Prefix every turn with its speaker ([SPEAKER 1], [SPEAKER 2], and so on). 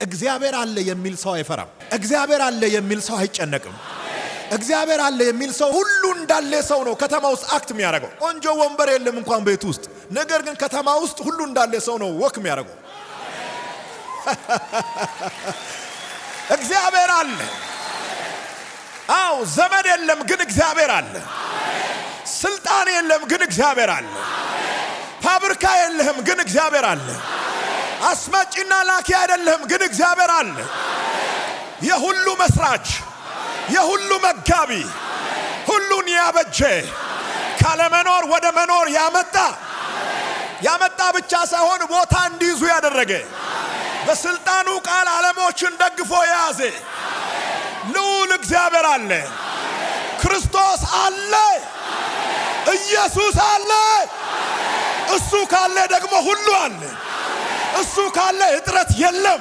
[SPEAKER 1] እግዚአብሔር አለ የሚል ሰው አይፈራም። እግዚአብሔር አለ የሚል ሰው አይጨነቅም። እግዚአብሔር አለ የሚል ሰው ሁሉ እንዳለ ሰው ነው ከተማ ውስጥ አክት የሚያደርገው። ቆንጆ ወንበር የለም እንኳን ቤት ውስጥ፣ ነገር ግን ከተማ ውስጥ ሁሉ እንዳለ ሰው ነው ወክ የሚያደርገው። እግዚአብሔር አለ። አው ዘመድ የለም ግን እግዚአብሔር አለ። ስልጣን የለም ግን እግዚአብሔር አለ። ፋብሪካ የለህም ግን እግዚአብሔር አለ። አስመጪና ላኪ አይደለህም ግን እግዚአብሔር አለ። የሁሉ መስራች፣ የሁሉ መጋቢ፣ ሁሉን ያበጀ፣ ካለመኖር ወደ መኖር ያመጣ ብቻ ሳይሆን ቦታ እንዲይዙ ያደረገ፣ በስልጣኑ ቃል ዓለሞችን ደግፎ የያዘ ልዑል እግዚአብሔር አለ። ክርስቶስ አለ። ኢየሱስ አለ። እሱ ካለ ደግሞ ሁሉ አለ። እሱ ካለ እጥረት የለም።